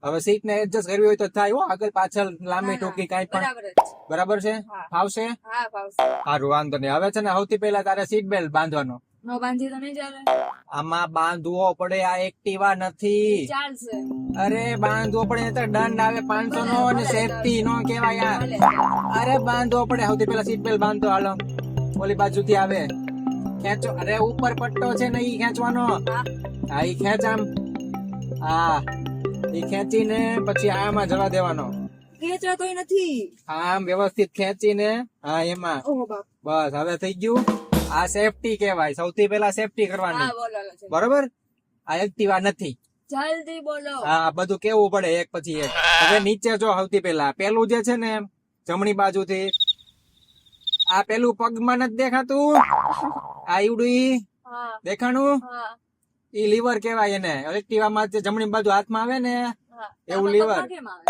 હવે સીટ ને એડજસ્ટ કરવી હોય તો થાય હો, આગળ પાછળ લાંબી ટૂંકી કાંઈ પણ. બરાબર જ છે. બરાબર છે? હા. ફાવશે? હા ફાવશે. સારું, વાંધો નહીં. હવે છે ને સૌથી પહેલા તારે સીટ બેલ્ટ બાંધવાનો. નો બાંધી તો નહીં ચાલે. આમાં બાંધવો પડે, આ એક્ટિવા નથી. ચાલશે. અરે બાંધવો પડે તો દંડ આવે 500 નો, અને સેફટી નો કેવાય યાર. ભલે. અરે બાંધવો પડે. સૌથી પહેલા સીટ બેલ્ટ બાંધો. હાલો, ઓલી બાજુથી આવે, ખેંચો. અરે ઉપર પટ્ટો છે ને, ઈ ખેંચવાનો. હા, ઈ ખેંચ આમ. હા, ઈ ખેંચીને પછી આમાં જવા દેવાનો. ખેંચવા તોય નથી. આમ વ્યવસ્થિત ખેંચીને, હા એમાં. ઓહો બાપ. બસ હવે થઈ ગયું. આ સેફટી કહેવાય. સૌથી પહેલા સેફટી કરવાની. હા બોલો છે. બરોબર? આ એક્ટિવા નથી. જલ્દી બોલો. હા, બધું કેવું પડે એક પછી એક. હવે નીચે જો, સૌથી પહેલા પેલું જે છે ને, જમણી બાજુથી આ પેલું પગમાં નથી દેખાતું, આ ઈવડું ઈ હા દેખાણું, હા ઈ લીવર કેવાય એને. એક્ટિવામાં જે જમણી બાજુ હાથમાં આવે ને, હા. એવું આમાં લીવર. પગમાં કેમ આવે?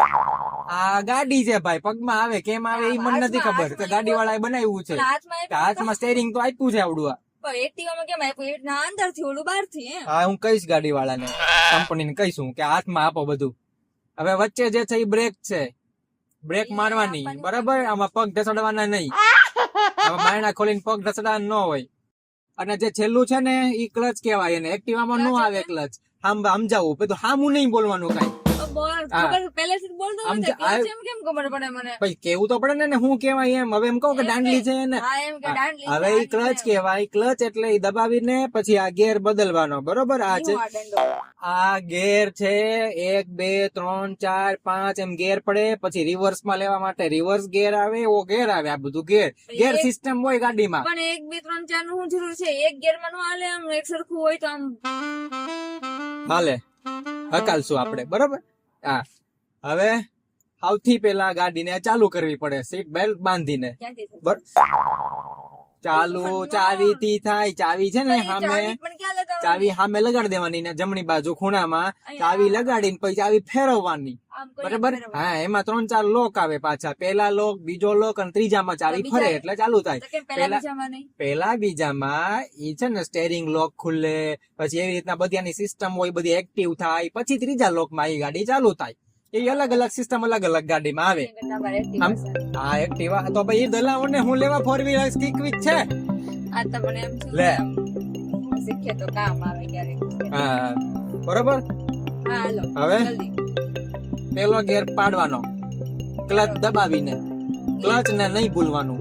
આ ગાડી છે ભાઈ, પગમાં આવે કેમ આવે ઈ મને નથી ખબર, કે ગાડી વાળાએ બનાવ્યું છે. પણ હાથમાં કે હાથમાં સ્ટેરિંગ તો આપ્યું છે આવડું આ. પણ એક્ટિવામાં કેમ આપ્યું? એ રીતના અંદરથી ઓલું બહારથી એમ. હા, હું કહીશ ગાડી વાળાને, કંપનીને કહીશું કે હાથમાં આપો બધું. હવે વચ્ચે જે છે ઈ બ્રેક છે, બ્રેક મારવાની. બરાબર? આમાં પગ ઢસડવાના નહીં. આમાં બાયણા ખોલીને પગ ઢસડવાના ન હોય. અને જે છેલ્લું છે ને, ઈ ક્લચ કહેવાય એને. એક્ટિવામાં નો આવે ક્લચ. સમજાવું બધું, હામું નહીં બોલવાનું કાંઈ. તો બોલ, હા. ખબર પહેલેથી જ બોલતો આમ હતો જે કે આ- એમ કેમ ખબર પડે મને? પછી કેવું તો પડે ને હું કેવાય એમ. હવે એમ કહું કે દાંડલી છે ને, હા એમ કે દાંડલી હવે છે, ઈ ક્લચ આ કહેવાય. ક્લચ એટલે ઈ દબાવીને પછી આ ગેર બદલવાનો. બરોબર? આ છે, આ દંડો. આ ગેર છે. 1 2 3 4 5 એમ ગેર પડે. પછી રિવર્સ માં લેવા માટે રિવર્સ ગેર આવે, એવો ગેર આવે. આ બધું ગેર સિસ્ટમ હોય ગાડીમાં. પણ 1 2 3 4 નું શું જરૂર છે? એક ગેર માં નો હાલે? આમ એક સરખું હોય તો આમ. હાલે, હકાલશું આપણે. બરોબર? હા. હવે સૌથી પહેલા ગાડીને ચાલુ કરવી પડે, સીટ બેલ્ટ બાંધીને. ક્યાંથી થશે? બર ચાલુ ચાવી થી થાય. ચાવી છે ને સામે, ચાવી પણ ક્યાં લગાવવાની? ચાવી સામે લગાડી દેવાની ને જમણી બાજુ ખૂણામાં ચાવી લગાડીને પછી ચાવી ફેરવવાની. આમ કોઈ બરાબર? ફેરવવાનું. હા, એમાં 3 4 લોક આવે પાછા. પહેલા લોક, બીજો લોક અને ત્રીજામાં ચાવી ફરે એટલે ચાલુ થાય. તો કેમ પહેલા બીજામાં નહીં? પહેલા બીજામાં ઈ છે ને સ્ટેરિંગ લોક ખુલે, પછી એવી રીતના બધાની સિસ્ટમ હોય, બધી એક્ટિવ થાય, પછી ત્રીજા લોકમાં ઈ ગાડી ચાલુ થાય. એ અલગ અલગ સિસ્ટમ અલગ અલગ ગાડીમાં આવે. તમારે એક્ટિવા આમ છે. હા, એક્ટિવા તો ભાઈ દલાવો ને હું લેવા 4 વ્હીલર સ્ટીકવીજ છે. આ તો મને એમ થયું લે. કે આમ શીખીએ તો કામ આવે ક્યારેક. હા, બરોબર. હા હાલો હવે જલ્દી. પેલો ગેર પાડવાનો, ક્લચ દબાવીને. ક્લચ ને નહીં ભૂલવાનું.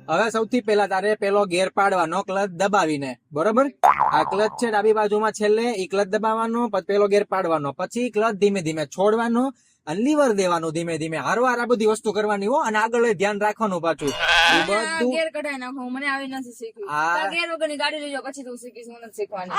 હવે સૌથી પહેલા તારે પેલો ગેર પાડવાનો, ક્લચ દબાવીને. બરોબર? આ ક્લચ છે ડાબી બાજુમાં છેલ્લે, ઈ ક્લચ દબાવવાનો, પછી પેલો ગેર પાડવાનો, પછી ક્લચ ધીમે ધીમે છોડવાનો અને લીવર દેવાનું ધીમે ધીમે. હારવાર આ બધી વસ્તુ કરવાની હો. અને આગળ એ ધ્યાન રાખવાનું પાછું. ઈ આ બધું ગેર કઢાઈ નાખો, મને આવી નથી શીખ્યું. આ- આ ગેર વગરની ગાડી લઈ જાઓ, પછી તું શીખીશ, હું નથી શીખવાની.